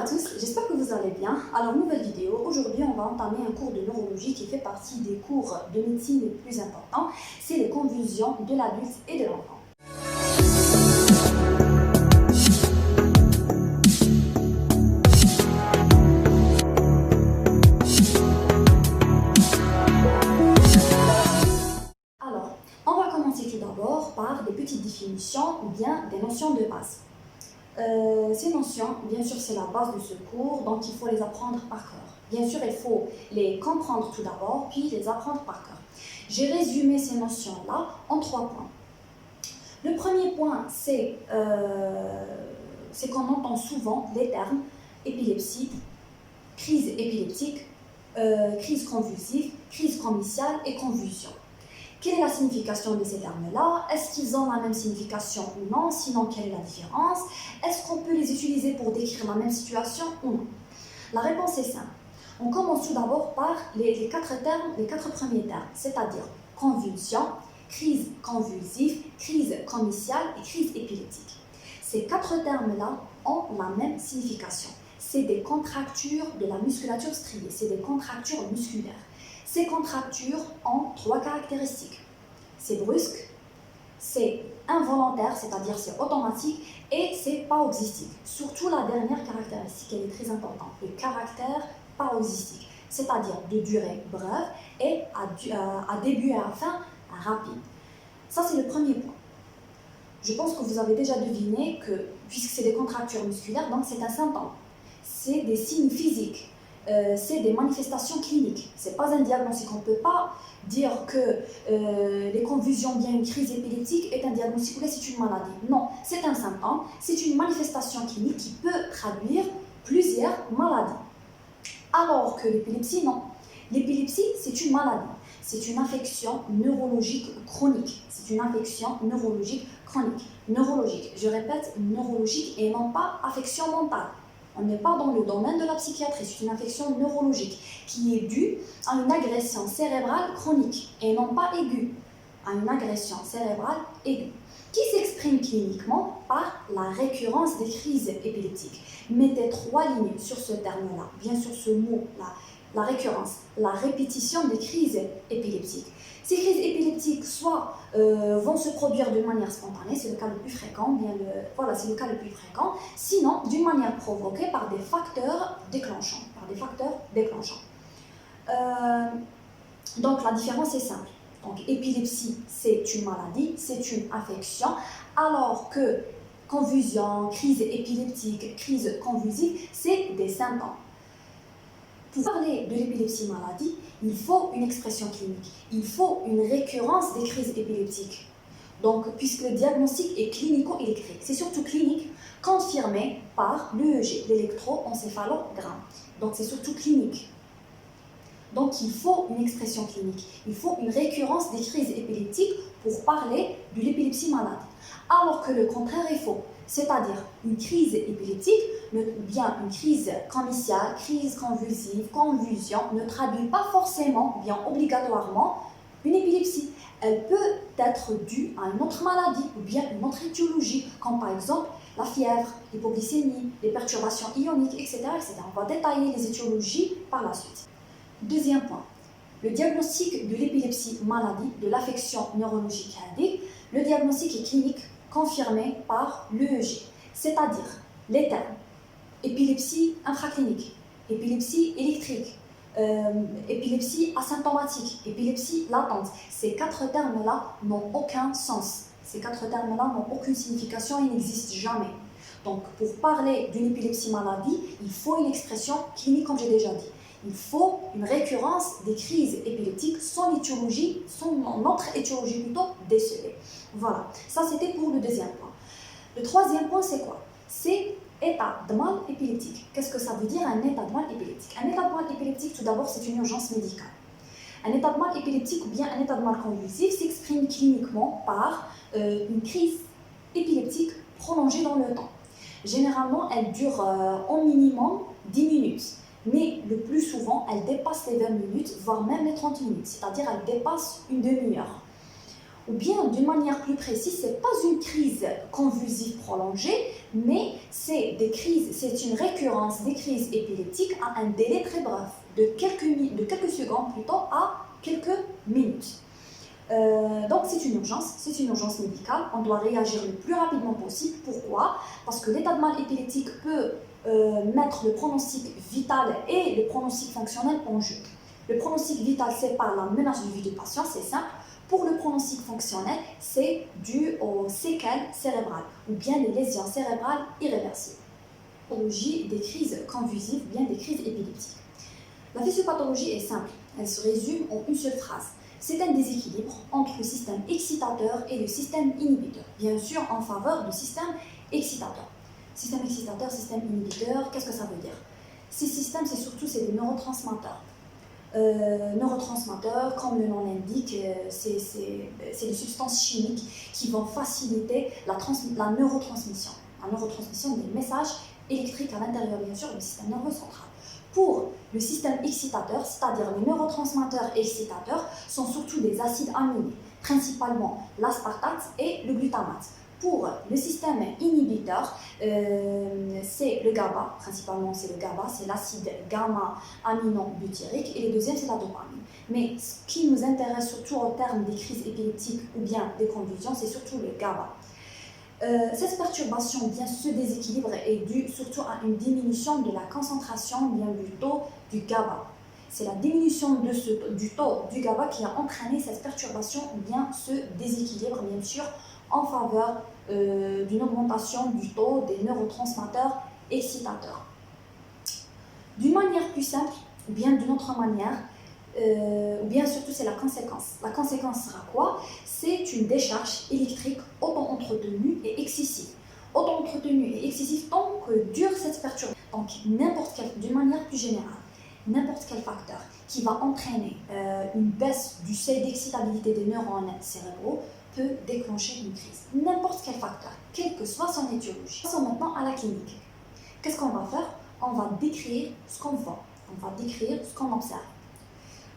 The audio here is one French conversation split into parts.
à tous, j'espère que vous allez bien. Alors, nouvelle vidéo. Aujourd'hui, on va entamer un cours de neurologie qui fait partie des cours de médecine les plus importants. C'est les convulsions de l'adulte et de l'enfant. Alors, on va commencer tout d'abord par des petites définitions ou bien des notions de base. Ces notions, bien sûr, c'est la base de ce cours, donc il faut les apprendre par cœur. Bien sûr, il faut les comprendre tout d'abord, puis les apprendre par cœur. J'ai résumé ces notions-là en 3 points. Le premier point, c'est qu'on entend souvent les termes épilepsie, crise épileptique, crise convulsive, crise commissale et convulsion. Quelle est la signification de ces termes-là? Est-ce qu'ils ont la même signification ou non? Sinon, quelle est la différence? Est-ce qu'on peut les utiliser pour décrire la même situation ou non? La réponse est simple. On commence tout d'abord par les 4 termes, les 4 premiers termes, c'est-à-dire convulsion, crise convulsive, crise commissale et crise épileptique. Ces 4 termes-là ont la même signification. C'est des contractures de la musculature striée, c'est des contractures musculaires. Ces contractures ont 3 caractéristiques. C'est brusque, c'est involontaire, c'est-à-dire c'est automatique, et c'est paroxystique. Surtout la dernière caractéristique, elle est très importante, le caractère paroxystique, c'est-à-dire de durée brève et à début et à fin rapide. Ça, c'est le premier point. Je pense que vous avez déjà deviné que, puisque c'est des contractures musculaires, donc c'est un symptôme. C'est des signes physiques. C'est des manifestations cliniques. Ce n'est pas un diagnostic. On ne peut pas dire que les convulsions, bien une crise épileptique est un diagnostic ou c'est une maladie. Non, c'est un symptôme, c'est une manifestation clinique qui peut traduire plusieurs maladies. Alors que l'épilepsie, non. L'épilepsie, c'est une maladie. C'est une affection neurologique chronique. C'est une affection neurologique chronique. Neurologique, je répète, neurologique et non pas affection mentale. On n'est pas dans le domaine de la psychiatrie, c'est une affection neurologique qui est due à une agression cérébrale chronique et non pas aiguë, à une agression cérébrale aiguë, qui s'exprime cliniquement par la récurrence des crises épileptiques. Mettez 3 lignes sur ce terme-là, bien sûr ce mot-là, la récurrence, la répétition des crises épileptiques. Ces crises épileptiques soit vont se produire d'une manière spontanée, c'est le cas le plus fréquent, c'est le cas le plus fréquent, sinon d'une manière provoquée par des facteurs déclenchants. Donc la différence est simple. Donc épilepsie, c'est une maladie, c'est une affection, alors que convulsion, crise épileptique, crise convulsive, c'est des symptômes. Pour parler de l'épilepsie maladie, il faut une expression clinique, il faut une récurrence des crises épileptiques. Donc, puisque le diagnostic est clinico-électrique, c'est surtout clinique, confirmé par l'EEG, l'électroencéphalogramme. Donc, c'est surtout clinique. Donc, il faut une expression clinique, il faut une récurrence des crises épileptiques pour parler de l'épilepsie maladie. Alors que le contraire est faux, c'est-à-dire une crise épileptique, bien une crise commissale, crise convulsive, convulsion, ne traduit pas forcément, bien obligatoirement, une épilepsie. Elle peut être due à une autre maladie ou bien une autre étiologie, comme par exemple la fièvre, l'hypoglycémie, les perturbations ioniques, etc., etc. On va détailler les étiologies par la suite. Deuxième point, le diagnostic de l'épilepsie maladie, de l'affection neurologique indique, le diagnostic est clinique confirmé par l'EEG, c'est-à-dire les termes épilepsie infraclinique, épilepsie électrique, épilepsie asymptomatique, épilepsie latente. Ces 4 termes-là n'ont aucun sens. Ces 4 termes-là n'ont aucune signification, ils n'existent jamais. Donc, pour parler d'une épilepsie maladie, il faut une expression clinique, comme j'ai déjà dit. Il faut une récurrence des crises épileptiques, son étiologie, notre étiologie plutôt décelée. Voilà, ça c'était pour le deuxième point. Le troisième point, c'est quoi? C'est état de mal épileptique. Qu'est-ce que ça veut dire un état de mal épileptique? Un état de mal épileptique, tout d'abord, c'est une urgence médicale. Un état de mal épileptique ou bien un état de mal convulsif s'exprime cliniquement par une crise épileptique prolongée dans le temps. Généralement, elle dure au minimum 10 minutes. Mais le plus souvent, elle dépasse les 20 minutes, voire même les 30 minutes, c'est-à-dire elle dépasse une demi-heure. ou bien d'une manière plus précise, ce n'est pas une crise convulsive prolongée, mais c'est une récurrence des crises épileptiques à un délai très bref, de quelques secondes plutôt à quelques minutes. Donc c'est une urgence médicale, on doit réagir le plus rapidement possible. Pourquoi? Parce que l'état de mal épileptique peut mettre le pronostic vital et le pronostic fonctionnel en jeu. Le pronostic vital, c'est par la menace de vie du patient, c'est simple. Pour le pronostic fonctionnel, c'est dû aux séquelles cérébrales ou bien les lésions cérébrales irréversibles. La physiopathologie des crises convulsives, bien des crises épileptiques. La physiopathologie est simple, elle se résume en une seule phrase. C'est un déséquilibre entre le système excitateur et le système inhibiteur, bien sûr en faveur du système excitateur. Système excitateur, système inhibiteur, qu'est-ce que ça veut dire? Ces systèmes, c'est des neurotransmetteurs. Neurotransmetteurs, comme le nom l'indique, c'est des substances chimiques qui vont faciliter la neurotransmission. La neurotransmission des messages électriques à l'intérieur, bien sûr, du système nerveux central. Pour le système excitateur, c'est-à-dire les neurotransmetteurs excitateurs, sont surtout des acides aminés, principalement l'aspartate et le glutamate. Pour le système inhibiteur, c'est le GABA, principalement c'est le GABA, c'est l'acide gamma-aminobutyrique, et le deuxième c'est la dopamine. Mais ce qui nous intéresse surtout en termes des crises épileptiques ou bien des convulsions, c'est surtout le GABA. Cette perturbation, bien ce déséquilibre est dû surtout à une diminution de la concentration bien du taux du GABA. C'est la diminution du taux du GABA qui a entraîné cette perturbation, bien ce déséquilibre, bien sûr, en faveur d'une augmentation du taux des neurotransmetteurs excitateurs. D'une manière plus simple, ou bien d'une autre manière, ou bien surtout c'est la conséquence. La conséquence sera quoi? C'est une décharge électrique auto-entretenue et excessive. Auto-entretenue et excessive tant que dure cette perturbation. Donc d'une manière plus générale, n'importe quel facteur qui va entraîner une baisse du seuil d'excitabilité des neurones cérébraux peut déclencher une crise. N'importe quel facteur, quelle que soit son étiologie. Passons maintenant à la clinique. Qu'est-ce qu'on va faire? On va décrire ce qu'on voit, on va décrire ce qu'on observe.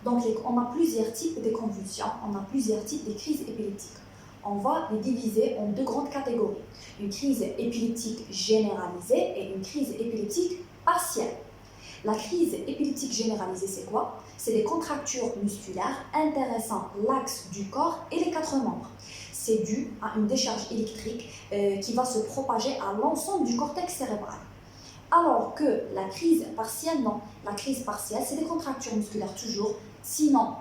Donc on a plusieurs types de convulsions, on a plusieurs types de crises épileptiques. On va les diviser en deux grandes catégories. Une crise épileptique généralisée et une crise épileptique partielle. La crise épileptique généralisée, c'est quoi? C'est des contractures musculaires intéressant l'axe du corps et les quatre membres. C'est dû à une décharge électrique qui va se propager à l'ensemble du cortex cérébral. Alors que la crise partielle, non. La crise partielle, c'est des contractures musculaires toujours. Sinon,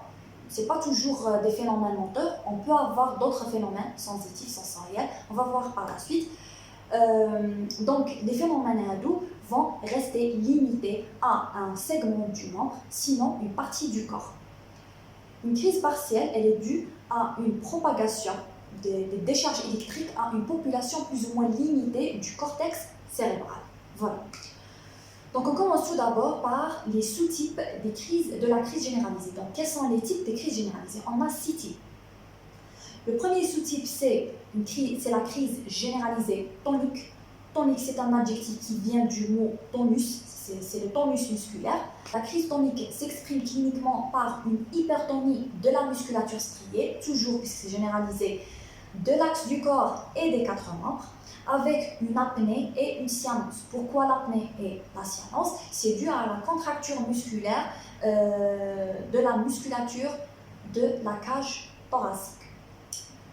ce n'est pas toujours des phénomènes moteurs. On peut avoir d'autres phénomènes sensitifs, sensoriels. On va voir par la suite. Donc, les phénomènes ados vont rester limités à un segment du membre, sinon une partie du corps. Une crise partielle, elle est due à une propagation des décharges électriques à une population plus ou moins limitée du cortex cérébral. Voilà. Donc, on commence tout d'abord par les sous-types de la crise généralisée. Donc, quels sont les types de crises généralisées? On a 6 types. Le premier sous-type, c'est la crise généralisée tonique. Tonique, c'est un adjectif qui vient du mot tonus, c'est le tonus musculaire. La crise tonique s'exprime cliniquement par une hypertonie de la musculature striée, toujours puisque c'est généralisé, de l'axe du corps et des quatre membres, avec une apnée et une cyanose. Pourquoi l'apnée et la cyanose? C'est dû à la contracture musculaire de la musculature de la cage thoracique.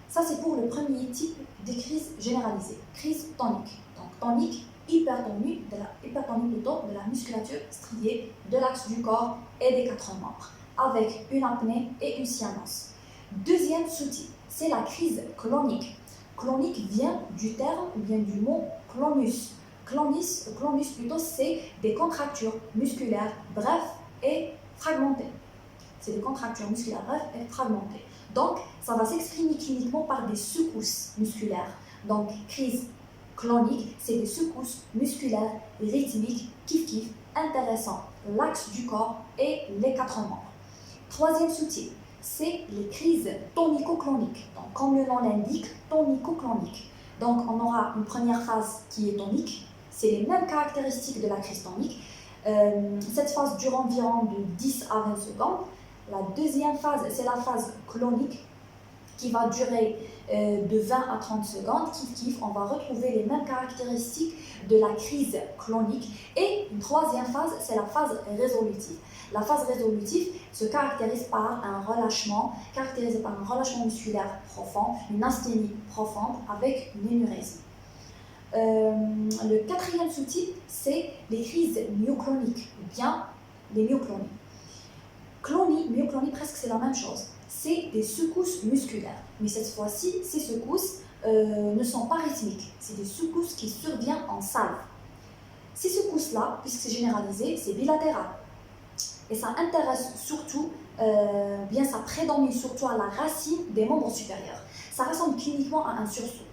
Ça, c'est pour le premier type de crise généralisée, crise tonique. Donc, tonique, hypertonie de la musculature striée de l'axe du corps et des quatre membres, avec une apnée et une cyanose. Deuxième sous-type, c'est la crise clonique. Clonique vient du terme ou bien du mot clonus. Clonus plutôt, c'est des contractures musculaires brèves et fragmentées. C'est des contractures musculaires brèves et fragmentées. Donc, ça va s'exprimer cliniquement par des secousses musculaires. Donc, crise clonique, c'est des secousses musculaires rythmiques, kiff-kiff, intéressant l'axe du corps et les quatre membres. Troisième sous-type, c'est les crises tonico-cloniques. Donc, comme le nom l'indique, tonico-clonique. Donc, on aura une première phase qui est tonique. C'est les mêmes caractéristiques de la crise tonique. Cette phase dure environ de 10 à 20 secondes. La deuxième phase, c'est la phase clonique. qui va durer de 20 à 30 secondes, on va retrouver les mêmes caractéristiques de la crise clonique. Et une troisième phase, c'est la phase résolutive. La phase résolutive se caractérise par un relâchement, musculaire profond, une asthénie profonde avec une énurésie. Le quatrième sous-type, c'est les crises myocloniques, ou bien les myoclonies. Myoclonie, presque c'est la même chose. C'est des secousses musculaires. Mais cette fois-ci, ces secousses ne sont pas rythmiques. C'est des secousses qui surviennent en salve. Ces secousses-là, puisque c'est généralisé, c'est bilatéral. Et ça intéresse surtout, ça prédomine surtout à la racine des membres supérieurs. Ça ressemble cliniquement à un sursaut.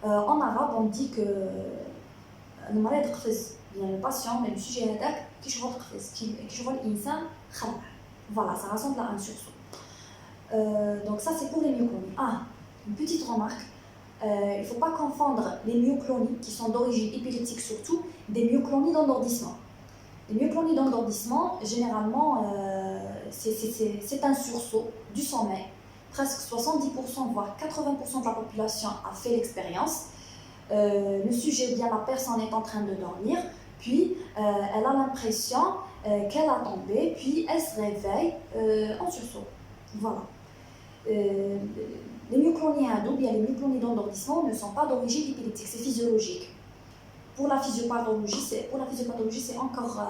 En arabe, on dit que le patient, le sujet voilà, ça ressemble à un sursaut. Donc ça, c'est pour les myoclonies. Une petite remarque, il ne faut pas confondre les myoclonies, qui sont d'origine épileptique surtout, des myoclonies d'endormissement. Les myoclonies d'endormissement, généralement, c'est un sursaut du sommeil. Presque 70%, voire 80% de la population a fait l'expérience. Le sujet, ou bien la personne est en train de dormir, puis elle a l'impression qu'elle a tombé, puis elle se réveille en sursaut. Voilà. Les myoclonies ados, bien les myoclonies d'endormissement ne sont pas d'origine épileptique, c'est physiologique. Pour la physiopathologie, c'est encore,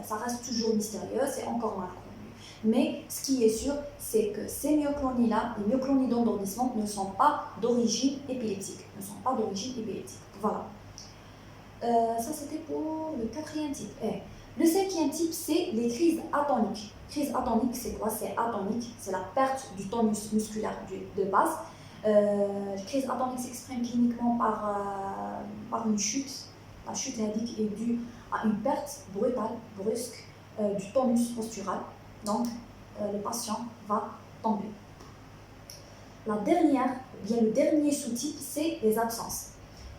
ça reste toujours mystérieux, c'est encore mal connu. Mais ce qui est sûr, c'est que ces myoclonies-là, les myoclonies d'endormissement, ne sont pas d'origine épileptique. Voilà. Ça, c'était pour le quatrième type. Le cinquième type, c'est les crises atoniques. Crise atonique, c'est quoi? C'est atonique, c'est la perte du tonus musculaire de base. La crise atonique s'exprime cliniquement par une chute. La chute indique est due à une perte brutale, brusque du tonus postural. Donc, le patient va tomber. Le dernier sous-type, c'est les absences.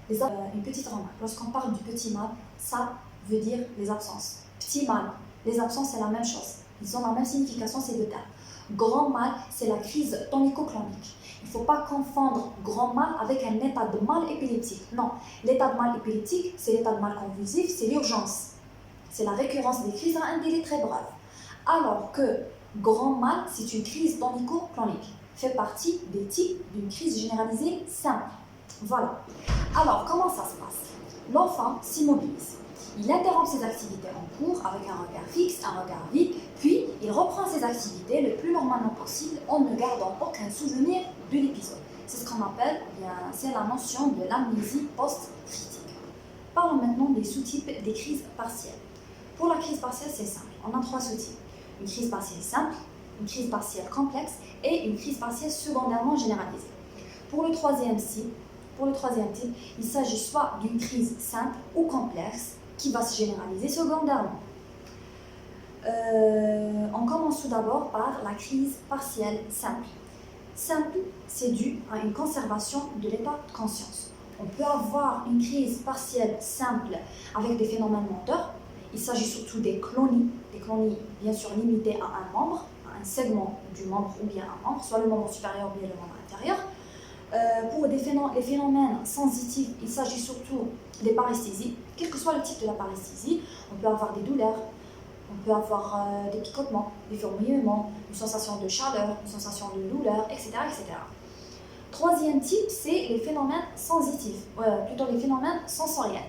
Une petite remarque, lorsqu'on parle du petit mal, ça veut dire les absences. Petit mal, les absences, c'est la même chose. Ils ont la même signification, ces deux termes. Grand mal, c'est la crise tonico-clonique. Il ne faut pas confondre grand mal avec un état de mal épileptique. Non, l'état de mal épileptique, c'est l'état de mal convulsif, c'est l'urgence. C'est la récurrence des crises à un délai très bref. Alors que grand mal, c'est une crise tonico-clonique. Fait partie des types d'une crise généralisée simple. Voilà. Alors, comment ça se passe? L'enfant s'immobilise. Il interrompt ses activités en cours avec un regard fixe, un regard vide, puis il reprend ses activités le plus normalement possible en ne gardant aucun souvenir de l'épisode. C'est ce qu'on appelle, c'est la notion de l'amnésie post-critique. Parlons maintenant des sous-types des crises partielles. Pour la crise partielle, c'est simple. On a trois sous-types. Une crise partielle simple, une crise partielle complexe et une crise partielle secondairement généralisée. Pour le troisième type, il s'agit soit d'une crise simple ou complexe qui va se généraliser secondairement. On commence tout d'abord par la crise partielle simple. Simple, c'est dû à une conservation de l'état de conscience. On peut avoir une crise partielle simple avec des phénomènes moteurs. Il s'agit surtout des clonies bien sûr limitées à un membre, à un segment du membre ou bien un membre, soit le membre supérieur ou bien le membre inférieur. Pour les phénomènes sensitifs, il s'agit surtout des paresthésies. Quel que soit le type de la paresthésie, on peut avoir des douleurs, on peut avoir des picotements, des fourmillements, une sensation de chaleur, une sensation de douleur, etc. etc. Troisième type, c'est les phénomènes sensitifs, plutôt les phénomènes sensoriels.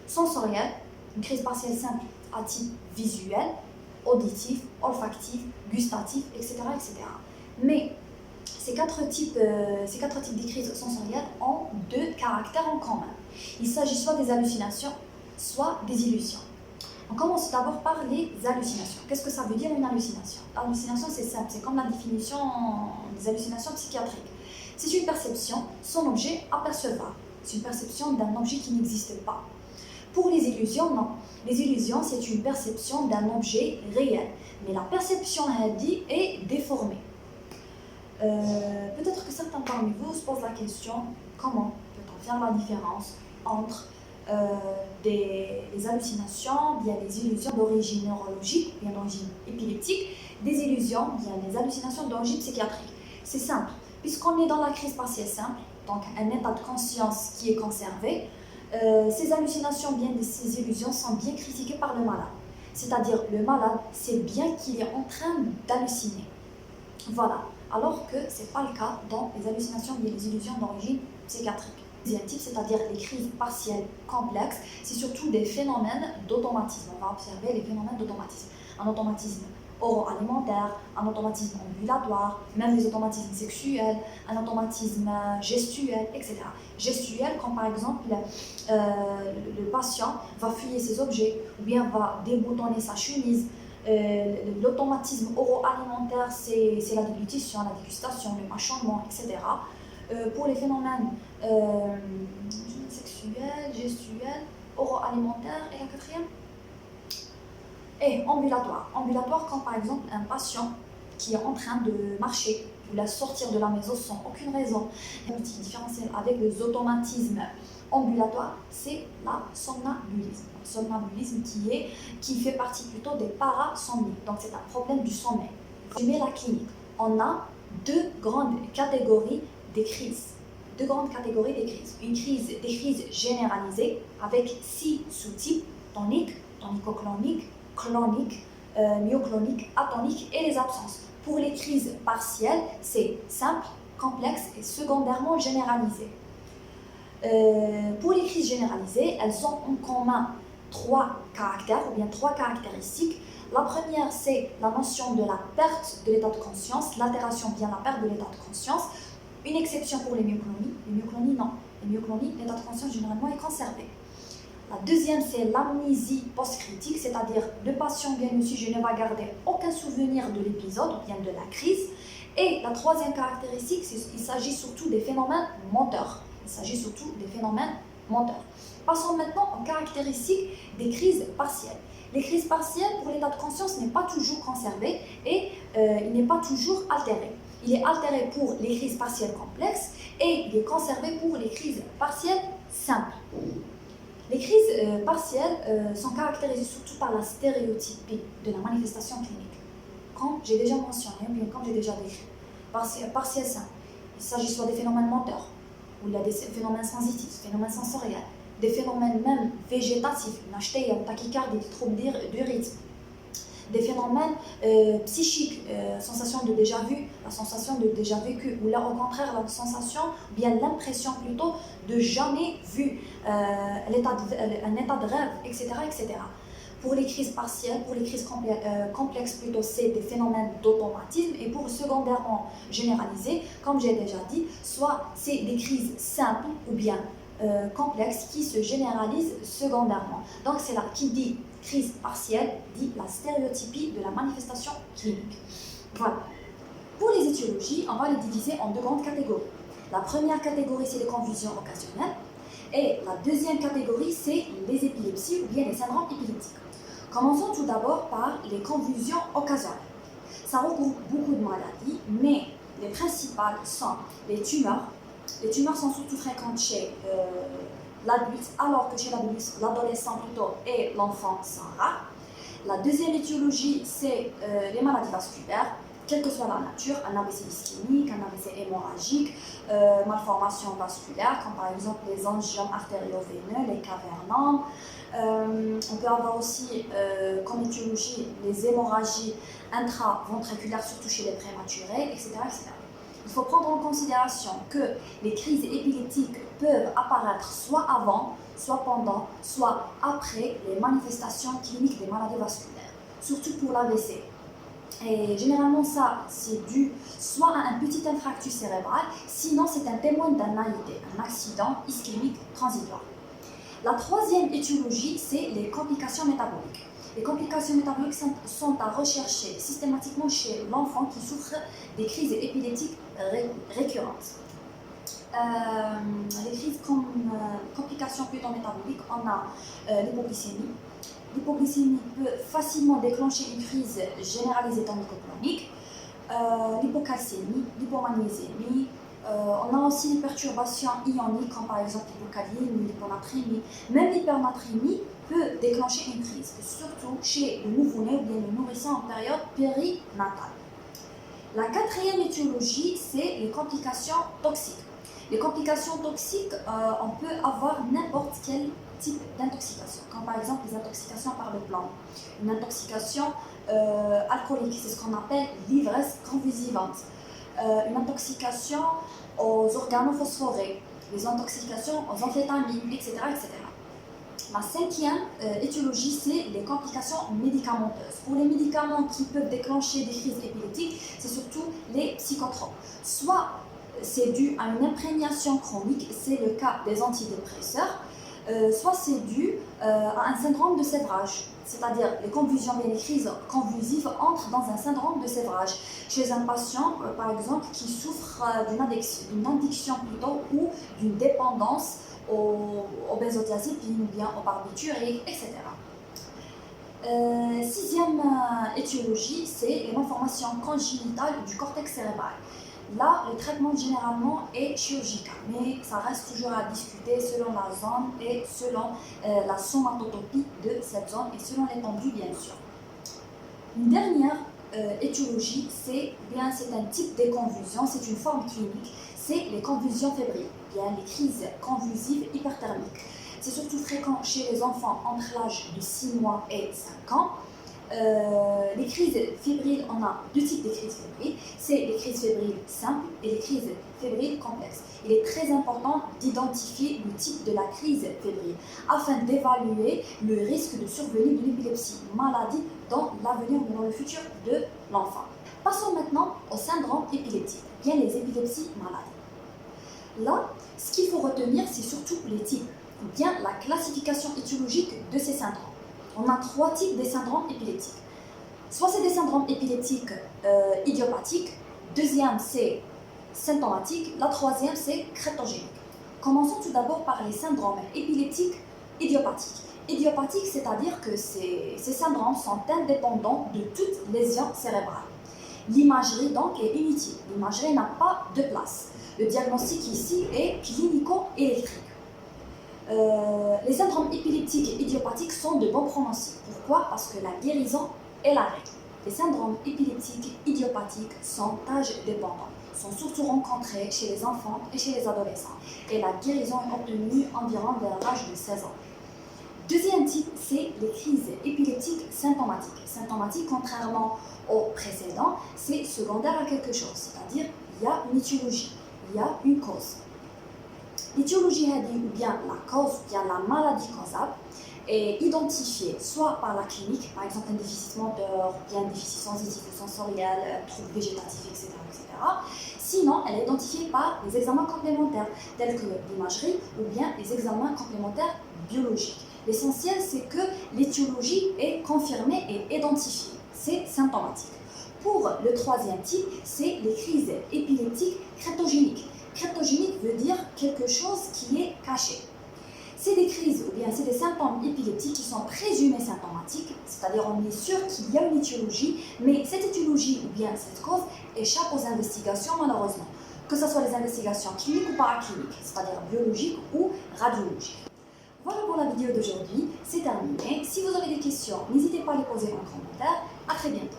Sensoriels, une crise partielle simple à type visuel, auditif, olfactif, gustatif, etc. etc. Mais ces quatre types de crises sensorielles ont deux caractères en commun. Il s'agit soit des hallucinations, soit des illusions. On commence d'abord par les hallucinations. Qu'est-ce que ça veut dire une hallucination? L'hallucination, c'est simple, c'est comme la définition des hallucinations psychiatriques. C'est une perception sans objet apercevable. C'est une perception d'un objet qui n'existe pas. Pour les illusions, non. Les illusions, c'est une perception d'un objet réel. Mais la perception est déformée. Peut-être que certains parmi vous se posent la question, comment peut-on faire la différence entre des hallucinations, bien les illusions d'origine neurologique, bien d'origine épileptique, des illusions, bien les hallucinations d'origine psychiatrique. C'est simple. Puisqu'on est dans la crise partielle simple, donc un état de conscience qui est conservé, ces hallucinations, bien ces illusions sont bien critiquées par le malade. C'est-à-dire, le malade sait bien qu'il est en train d'halluciner. Voilà. Alors que ce n'est pas le cas dans les hallucinations, bien les illusions d'origine psychiatrique. Deuxième type, c'est-à-dire les crises partielles complexes, c'est surtout des phénomènes d'automatisme. On va observer les phénomènes d'automatisme. Un automatisme oro-alimentaire, un automatisme ambulatoire, même les automatismes sexuels, un automatisme gestuel, etc. Gestuel, comme par exemple le patient va fouiller ses objets ou bien va déboutonner sa chemise. L'automatisme oro-alimentaire, c'est la déglutition, la dégustation, le mâchonnement, etc. Pour les phénomènes sexuels, gestuels, oro-alimentaire et la quatrième et ambulatoire. Ambulatoire comme par exemple un patient qui est en train de marcher ou la sortir de la maison sans aucune raison. Un petit différentiel avec les automatismes ambulatoires, c'est la somnambulisme. Le somnambulisme qui fait partie plutôt des parasomnies. Donc c'est un problème du sommeil. Résumer la clinique. On a deux grandes catégories des crises. Des crises généralisées avec 6 sous-types, tonique, tonicoclonique, clonique, myoclonique, atonique et les absences. Pour les crises partielles, c'est simple, complexe et secondairement généralisé. Pour les crises généralisées, elles ont en commun 3 caractères ou bien 3 caractéristiques. La première, c'est la notion de la perte de l'état de conscience, l'altération bien la perte de l'état de conscience. Une exception pour les myoclonies. Les myoclonies, non. Les myoclonies, l'état de conscience généralement est conservé. La deuxième, c'est l'amnésie post-critique, c'est-à-dire le patient bien le sujet ne va garder aucun souvenir de l'épisode ou bien de la crise. Et la troisième caractéristique, il s'agit surtout des phénomènes menteurs. Passons maintenant aux caractéristiques des crises partielles. Les crises partielles, pour l'état de conscience, n'est pas toujours conservé et il n'est pas toujours altéré. Il est altéré pour les crises partielles complexes et il est conservé pour les crises partielles simples. Les crises partielles sont caractérisées surtout par la stéréotypie de la manifestation clinique. Comme j'ai déjà mentionné, ou bien comme j'ai déjà décrit, partielles simples, il s'agit soit des phénomènes menteurs, ou il y a des phénomènes sensitifs, des phénomènes sensoriels, des phénomènes même végétatifs, une HTI, une tachycardie, des troubles du rythme, des phénomènes psychiques, sensation de déjà vu, la sensation de déjà vécu, ou là au contraire la sensation, ou bien l'impression plutôt de jamais vu, un état de rêve, etc., etc. Pour les crises partielles, pour les crises complexes plutôt, c'est des phénomènes d'automatisme et pour secondairement généralisés, comme j'ai déjà dit, soit c'est des crises simples ou bien complexes qui se généralisent secondairement. Donc c'est là qui dit crise partielle, dit la stéréotypie de la manifestation clinique. Voilà. Pour les étiologies, on va les diviser en 2 grandes catégories. La première catégorie, c'est les convulsions occasionnelles et la deuxième catégorie, c'est les épilepsies ou bien les syndromes épileptiques. Commençons tout d'abord par les convulsions occasionnelles. Ça regroupe beaucoup de maladies, mais les principales sont les tumeurs. Les tumeurs sont surtout fréquentes chez l'adulte, alors que chez l'adulte, l'adolescent plutôt et l'enfant sont rares. La deuxième étiologie, c'est les maladies vasculaires, quelle que soit la nature, un AVC ischémique, un AVC hémorragique, malformations vasculaires, comme par exemple les angiomes artério-veineux, les cavernomes. On peut avoir aussi comme étiologie les hémorragies intraventriculaires, surtout chez les prématurés, etc., etc. Il faut prendre en considération que les crises épileptiques peuvent apparaître soit avant, soit pendant, soit après les manifestations cliniques des maladies vasculaires, surtout pour l'AVC. Et généralement, ça, c'est dû soit à un petit infarctus cérébral, sinon c'est un témoin d'un AIT, un accident ischémique transitoire. La troisième étiologie, c'est les complications métaboliques. Les complications métaboliques sont à rechercher systématiquement chez l'enfant qui souffre des crises épileptiques récurrentes. Les crises comme complications plutôt métaboliques, on a l'hypoglycémie. L'hypoglycémie peut facilement déclencher une crise généralisée tonicoclonique, l'hypocalcémie, l'hypomagnésémie. On a aussi les perturbations ioniques, comme par exemple l'hypokaliémie, l'hyponatrémie. Même l'hypernatrémie peut déclencher une crise, surtout chez le nouveau-né ou bien le nourrisson en période périnatale. La quatrième étiologie, c'est les complications toxiques. Les complications toxiques, on peut avoir n'importe quel type d'intoxication, comme par exemple les intoxications par le plomb, une intoxication alcoolique, c'est ce qu'on appelle l'ivresse convulsivante, une intoxication aux organophosphorés, les intoxications aux amphétamines, etc., etc. La cinquième étiologie, c'est les complications médicamenteuses. Pour les médicaments qui peuvent déclencher des crises épileptiques, c'est surtout les psychotropes. Soit c'est dû à une imprégnation chronique, c'est le cas des antidépresseurs, soit c'est dû à un syndrome de sévrage, c'est-à-dire les convulsions, bien les crises convulsives entrent dans un syndrome de sévrage chez un patient, par exemple, qui souffre d'une addiction plutôt ou d'une dépendance aux benzodiazépines ou bien aux barbituriques, etc. Sixième étiologie, c'est les malformations congénitales du cortex cérébral. Là, le traitement généralement est chirurgical, mais ça reste toujours à discuter selon la zone et selon la somatotopie de cette zone et selon l'étendue, bien sûr. Une dernière étiologie, c'est un type de convulsion, c'est une forme clinique, c'est les convulsions fébriles, bien les crises convulsives hyperthermiques. C'est surtout fréquent chez les enfants entre l'âge de 6 mois et 5 ans. Les crises fébriles, on a deux types de crises fébriles, c'est les crises fébriles simples et les crises fébriles complexes. Il est très important d'identifier le type de la crise fébrile afin d'évaluer le risque de survenue d'une épilepsie, maladie dans l'avenir ou dans le futur de l'enfant. Passons maintenant au syndrome épileptique, bien les épilepsies maladies. Là, ce qu'il faut retenir, c'est surtout les types, ou bien la classification étiologique de ces syndromes. On a trois types de syndromes épileptiques. Soit c'est des syndromes épileptiques idiopathiques, deuxième c'est symptomatique, la troisième c'est crétogénique. Commençons tout d'abord par les syndromes épileptiques idiopathiques. Idiopathiques, c'est-à-dire que ces syndromes sont indépendants de toute lésion cérébrale. L'imagerie donc est inutile, l'imagerie n'a pas de place. Le diagnostic ici est clinico-électrique. Les syndromes épileptiques et idiopathiques sont de bons pronostics. Pourquoi? Parce que la guérison est la règle. Les syndromes épileptiques et idiopathiques sont âge dépendants, sont surtout rencontrés chez les enfants et chez les adolescents. Et la guérison est obtenue environ vers l'âge de 16 ans. Deuxième type, c'est les crises épileptiques symptomatiques. Symptomatiques, contrairement aux précédents, c'est secondaire à quelque chose, c'est-à-dire il y a une étiologie, il y a une cause. L'étiologie ou bien la cause, ou bien la maladie causale, est identifiée soit par la clinique, par exemple un déficit moteur, ou bien un déficit sensitif ou sensoriel, troubles végétatifs, etc., etc. Sinon, elle est identifiée par les examens complémentaires, tels que l'imagerie ou bien les examens complémentaires biologiques. L'essentiel, c'est que l'étiologie est confirmée et identifiée. C'est symptomatique. Pour le troisième type, c'est les crises épileptiques crétogéniques. Crétogénique veut dire quelque chose qui est caché. C'est des crises ou bien c'est des symptômes épileptiques qui sont présumés symptomatiques, c'est-à-dire on est sûr qu'il y a une étiologie, mais cette étiologie ou bien cette cause échappe aux investigations malheureusement, que ce soit les investigations cliniques ou paracliniques, c'est-à-dire biologiques ou radiologiques. Voilà pour la vidéo d'aujourd'hui, c'est terminé. Si vous avez des questions, n'hésitez pas à les poser en commentaire. À très bientôt.